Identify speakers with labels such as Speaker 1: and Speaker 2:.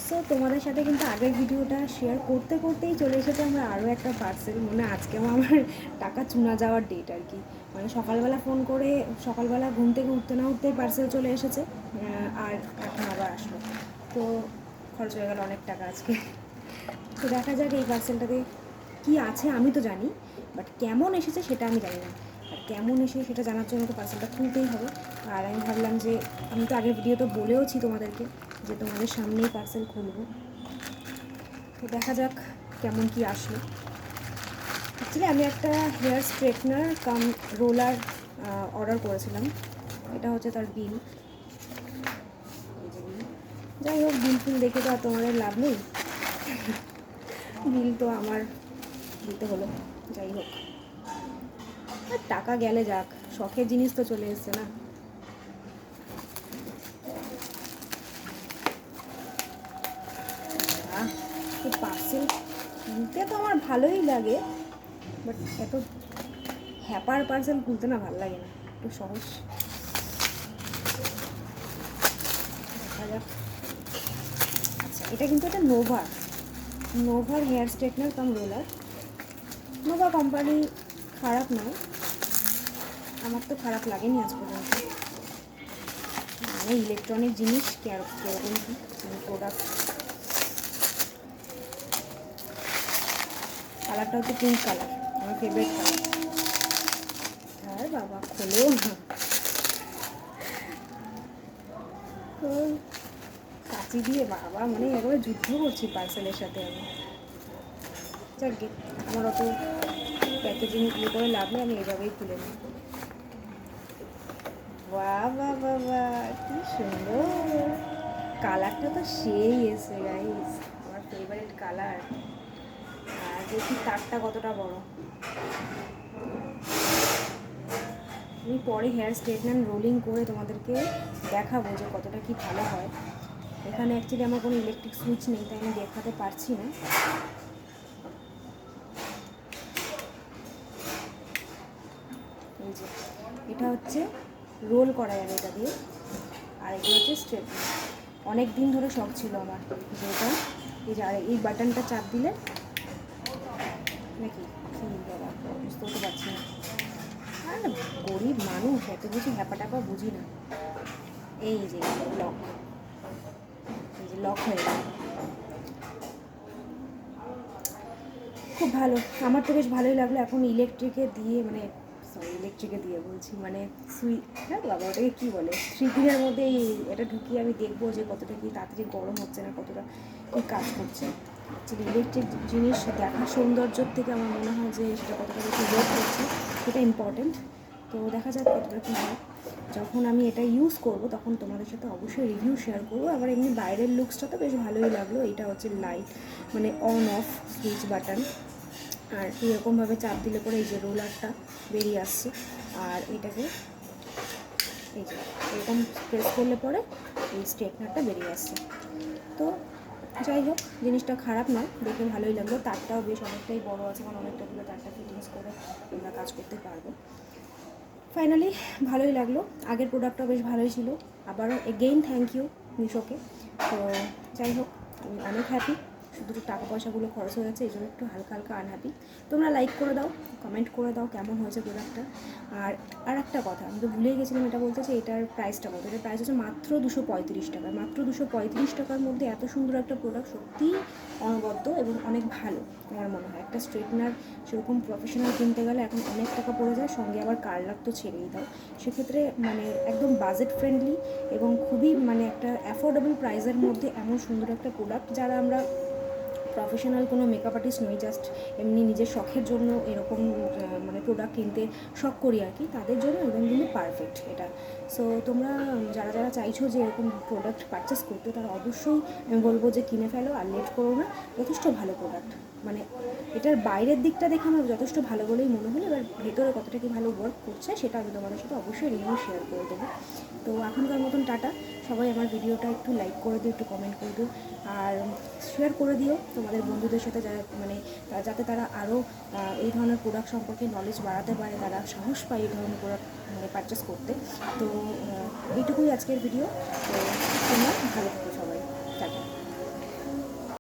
Speaker 1: So তোমাদের সাথে কিন্তু আগের ভিডিওটা শেয়ার করতে করতেই চলে এসেছে আমরা আরও একটা পার্সেল, মানে আজকেও আমার টাকা চুনা যাওয়ার ডেট আর কি। মানে সকালবেলা ফোন করে সকালবেলা ঘুম থেকে উঠতে না উঠতেই পার্সেল চলে এসেছে, আর এখন আবার আসলো। তো খরচ হয়ে গেল অনেক টাকা আজকে। তো দেখা যাক এই পার্সেলটাতে কী আছে, আমি তো জানি, বাট কেমন এসেছে সেটা আমি জানি না। আর কেমন এসে সেটা জানার জন্য তো পার্সেলটা খুলতেই হবে। আর আমি ভাবলাম যে আমি তো আগের ভিডিওতে বলেওছি তোমাদেরকে যে তোমাদের সামনেই পার্সেল খুলবো। তো দেখা যাক কেমন কি আসলো। অ্যাকচুয়ালি আমি একটা হেয়ার স্ট্রেটনার কাম রোলার অর্ডার করেছিলাম। এটা হচ্ছে তার বিল। যাই হোক, বিল ফিল দেখে তো আর তোমাদের লাভ নেই, বিল তো আমার দিতে হলো। যাই হোক, আর টাকা গেলে যাক, শখের জিনিস তো চলে এসছে না। পার্সেল কিনতে তো আমার ভালোই লাগে, বাট এত হ্যাপার পার্সেল খুলতে না ভালো লাগে না, একটু সহজ। দেখা যাক। আচ্ছা, এটা কিন্তু একটা নোভার হেয়ার স্ট্রেটনার কাম রোলার। নোভা কোম্পানি খারাপ নয়, আমার তো খারাপ লাগেনি আজ পর্যন্ত। মানে ইলেকট্রনিক জিনিস কেরকম কি প্রোডাক্ট। কালারটা হচ্ছে পিঙ্ক কালার, আমার ফেভারিট কালার। আর বাবা খোলো না, কাঁচি দিয়ে বাবা মানে একবারে যুদ্ধ করছি পার্সেলের সাথে আমি। যাক, আমার অত প্যাকেজিং ইয়ে করে লাভ নেই, আমি এভাবেই খুলে নিই। বাবা বাবা কি সুন্দর, কালারটা তো সেই এসে গাইস, আমার ফেভারিট কালার। আর দেখি তারটা কতটা বড়। আমি পরে হেয়ার স্ট্রেটনার রোলিং করে তোমাদেরকে দেখাবো যে কতটা কি ভালো হয়। এখানে অ্যাকচুয়ালি আমার কোনো ইলেকট্রিক সুইচ নেই, তাই আমি দেখাতে পারছি না। এই যে এটা হচ্ছে রোল করা যাবে এটা দিয়ে, আর এটা হচ্ছে স্ট্রেটনার। অনেক দিন ধরে শখ ছিল আমার যে এটা, এই যে আর এই বাটনটা চাপ দিলে নাকি কী বাবা বুঝতে তো পারছি না। আর গরিব মানুষ, এত কিছু হ্যাপা বুঝি না। এই যে লক, এই যে লক হয়ে গেল, খুব ভালো। আমার তো বেশ ভালোই লাগলো। এখন ইলেকট্রিকে দিয়ে বলছি, মানে হ্যাঁ বাবা ওটাকে কী বলে, 3 দিনের মধ্যে এটা ঢুকিয়ে আমি দেখবো যে কতটা কি তাড়াতাড়ি গরম হচ্ছে না, কতটা কী কাজ করছে। অ্যাকচুয়ালি ইলেকট্রিক জিনিস দেখা সৌন্দর্যের থেকে আমার মনে হয় যে সেটা কতটা বেশি ওয়ার্ক করছে সেটা ইম্পর্টেন্ট। তো দেখা যাক কতটা কী হয়। যখন আমি এটা ইউজ করব তখন তোমাদের সাথে অবশ্যই রিভিউ শেয়ার করবো। আবার এমনি বাইরের লুকসটা তো বেশ ভালোই লাগলো। এটা হচ্ছে লাইট, মানে অন অফ সুইচ বাটন, আর এরকমভাবে চাপ দিলে পরে এই যে রোলারটা বেরিয়ে আসছে, আর এটাকে এই যে এরকম প্রেস করলে পরে এই স্ট্রেটনারটা বেরিয়ে আসছে। তো যাই হোক, জিনিসটা খারাপ নয়, দেখে ভালোই লাগলো। তারটাও বেশ অনেকটাই বড় আছে, কারণ অনেকটাগুলো তারটা ফিটিংস করে আমরা কাজ করতে পারবো। ফাইনালি ভালোই লাগলো, আগের প্রোডাক্টটাও বেশ ভালোই ছিল। আবারও এগেইন থ্যাংক ইউ মিশোকে। তো যাই হোক, আমি অনেক হ্যাপি। শুধু টাকা পয়সাগুলো খরচ হয়ে যাচ্ছে, এই জন্য একটু হালকা হালকা আনহ্যাপি। তোমরা লাইক করে দাও, কমেন্ট করে দাও কেমন হয়েছে প্রোডাক্টটা। আর একটা কথা আমি তো ভুলেই গেছিলাম এটা বলতে, যে এটার প্রাইসটা কত। এটার প্রাইস হচ্ছে মাত্র 235 টাকা। মাত্র 235 টাকার মধ্যে এত সুন্দর একটা প্রোডাক্ট সত্যিই অনবদ্য এবং অনেক ভালো আমার মনে হয়। একটা স্ট্রেটনার সেরকম প্রফেশনাল কিনতে গেলে এখন অনেক টাকা পড়ে যায়, সঙ্গে আবার কার্লার তো ছেড়েই দাও। সেক্ষেত্রে মানে একদম বাজেট ফ্রেন্ডলি এবং খুবই মানে একটা অ্যাফোর্ডেবল প্রাইসের মধ্যে এমন সুন্দর একটা প্রোডাক্ট, যারা আমরা প্রফেশনাল কোনো মেকআপ আর্টিস্ট নই, জাস্ট এমনি নিজের শখের জন্য এরকম মানে প্রোডাক্ট কিনতে শখ করি আর কি, তাদের জন্য একদম কিন্তু পারফেক্ট এটা। সো তোমরা যারা যারা চাইছো যে এরকম প্রোডাক্ট পারচেস করতে, তারা অবশ্যই আমি বলবো যে কিনে ফেলো, আর লেট করো না। যথেষ্ট ভালো প্রোডাক্ট, মানে এটার বাইরের দিকটা দেখে আমার যথেষ্ট ভালো বলেই মনে হলো। এবার ভেতরে কতটা কি ভালো ওয়ার্ক করছে সেটা আমি তোমাদের সাথে অবশ্যই রিভিউ শেয়ার করে দেবো। তো এখনকার মতন টাটা। সবাই আমার ভিডিওটা একটু লাইক করে দিও, একটু কমেন্ট করে দিও, আর শেয়ার করে দিও তোমাদের বন্ধুদের সাথে, যারা মানে যাতে তারা আরও এই ধরনের প্রোডাক্ট সম্পর্কে নলেজ বাড়াতে পারে, তারা সাহস পায় এই ধরনের প্রোডাক্ট মানে পারচেস করতে। তো এইটুকুই আজকের ভিডিও। তো তোমরা ভালো থাকো।